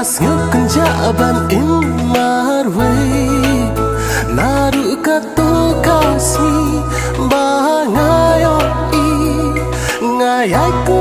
nguk jaban in marway naru kato kasmi ba ngayo I ngayai ko